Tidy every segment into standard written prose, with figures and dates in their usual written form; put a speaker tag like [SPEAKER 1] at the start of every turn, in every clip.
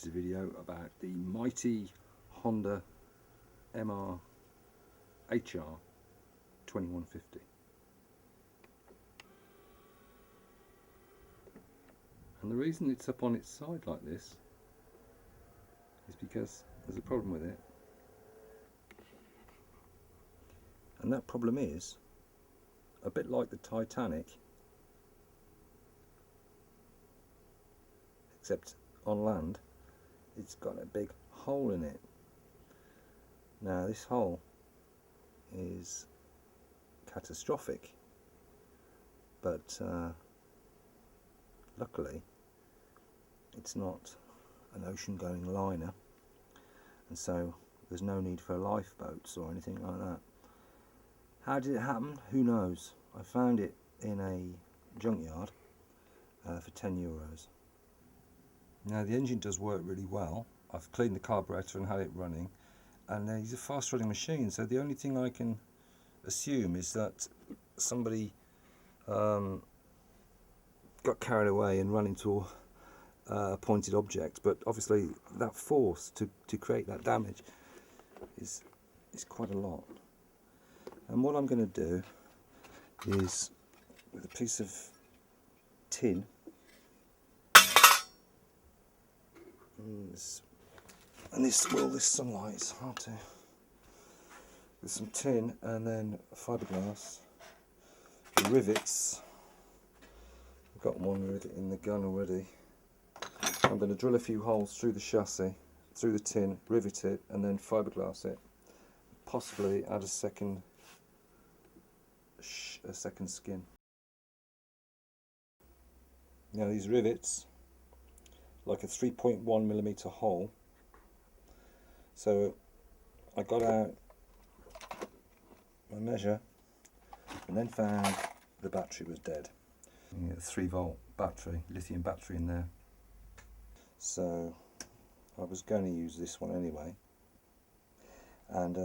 [SPEAKER 1] is a video about the mighty Honda MR HR 2150. And the reason it's up on its side like this is because there's a problem with it. And that problem is, a bit like the Titanic, except on land, it's got a big hole in it. Now this hole is catastrophic, but luckily it's not an ocean going liner, and so there's no need for lifeboats or anything like that. How did it happen? Who knows? I found it in a junkyard for €10. Now the engine does work really well. I've cleaned the carburetor and had it running, and it's a fast running machine, so the only thing I can assume is that somebody got carried away and ran into a pointed object, but obviously that force to create that damage is quite a lot. And what I'm going to do is, with a piece of tin, and this sunlight is hard to, with some tin and then fiberglass, rivets. I've got one rivet in the gun already. I'm going to drill a few holes through the chassis, through the tin, rivet it, and then fiberglass it. Possibly add a second skin. Now these rivets, like a 3.1mm hole, so I got out my measure and then found the battery was dead. You get a 3-volt battery, lithium battery in there, so I was going to use this one anyway, and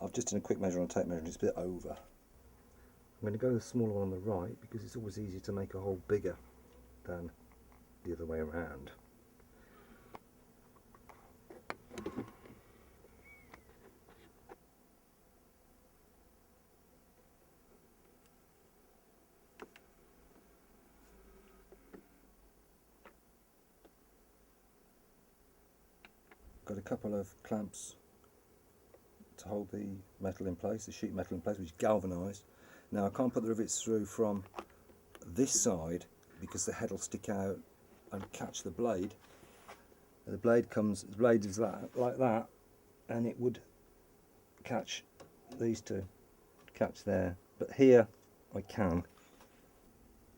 [SPEAKER 1] I've just done a quick measure on a tape measure and it's a bit over. I'm going to go the smaller one on the right because it's always easier to make a hole bigger than the other way around. Got a couple of clamps to hold the metal in place, the sheet metal in place, which is galvanised. Now I can't put the rivets through from this side because the head will stick out and catch the blade. The blade is like that, and it would catch these two, catch there. But here I can.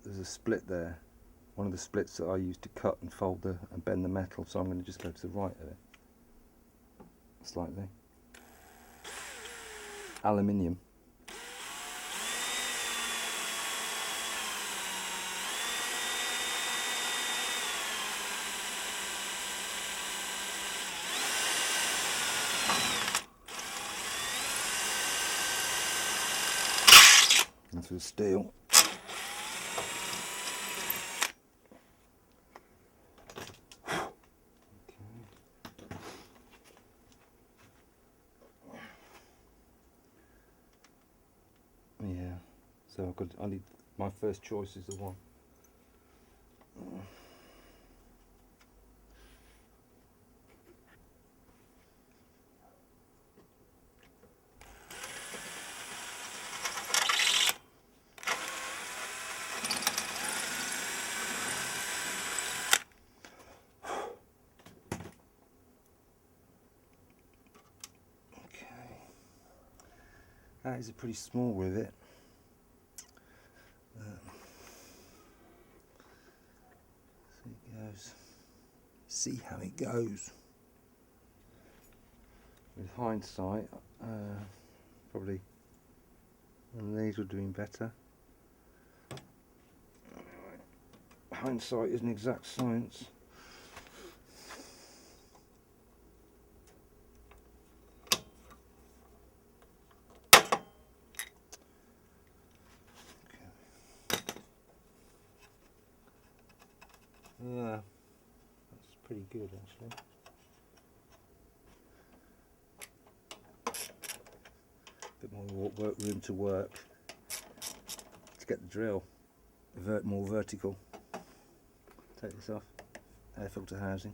[SPEAKER 1] There's a split there, one of the splits that I use to cut and fold and bend the metal. So I'm going to just go to the right of it, slightly. Aluminium. And through steel. Yeah, so I need, my first choice is the one. That is a pretty small rivet. See how it goes. With hindsight, probably one of these would have been better. Hindsight isn't exact science. Yeah, that's pretty good actually. more room to work to get the drill more vertical. Take this off, air filter housing.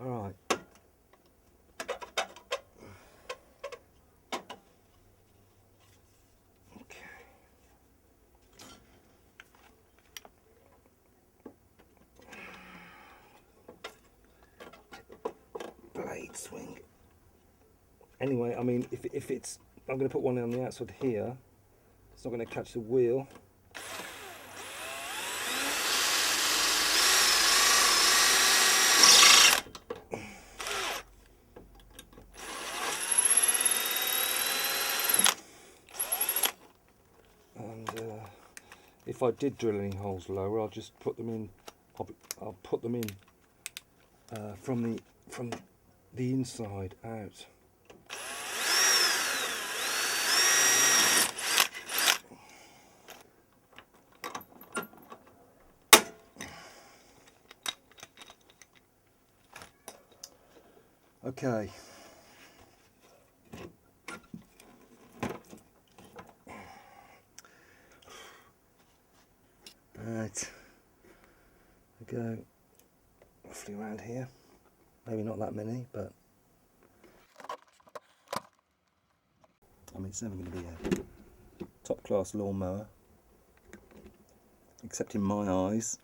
[SPEAKER 1] Alright. Okay. Blade swing. Anyway, I mean, if it's, I'm going to put one on the outside here. It's not going to catch the wheel. If I did drill any holes lower, I'll just put them in. I'll put them in from the inside out. Okay. Right, I go roughly around here, maybe not that many, but I mean it's never going to be a top class lawnmower, except in my eyes.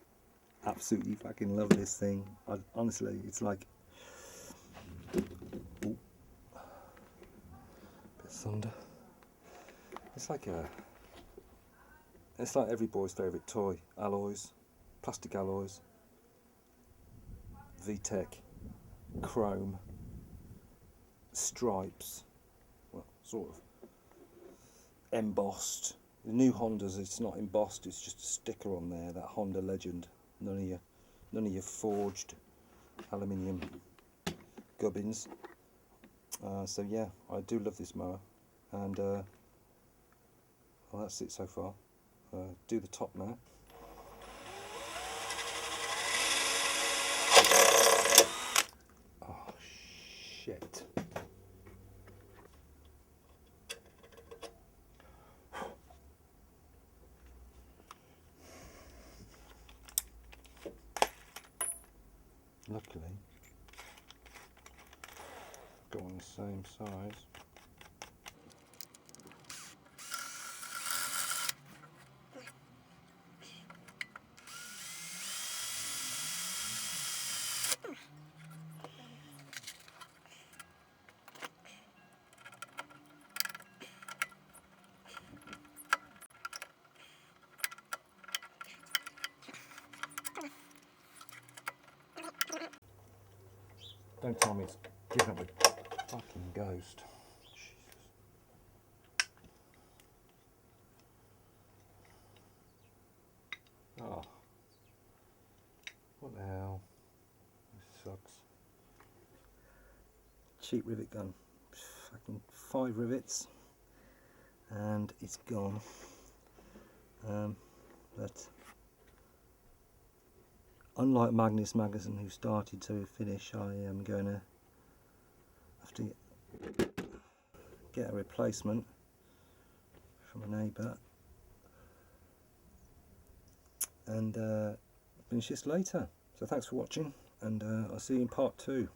[SPEAKER 1] Absolutely fucking love this thing. Honestly, it's like, ooh, bit thunder. It's like every boy's favourite toy. Alloys, plastic alloys, VTech, chrome, stripes, well, sort of embossed. The new Hondas, it's not embossed, it's just a sticker on there, that Honda legend. None of your forged aluminium gubbins. So yeah, I do love this mower, and well, that's it so far. Do the top now. Oh shit. Luckily, got one the same size. Don't tell me it's giving up a fucking ghost. Jesus. Oh. What the hell? This sucks. Cheap rivet gun. Fucking 5 rivets. And it's gone. But unlike Magnus Magazine, who started to finish, I am going to have to get a replacement from a neighbour and finish this later. So thanks for watching, and I'll see you in part 2.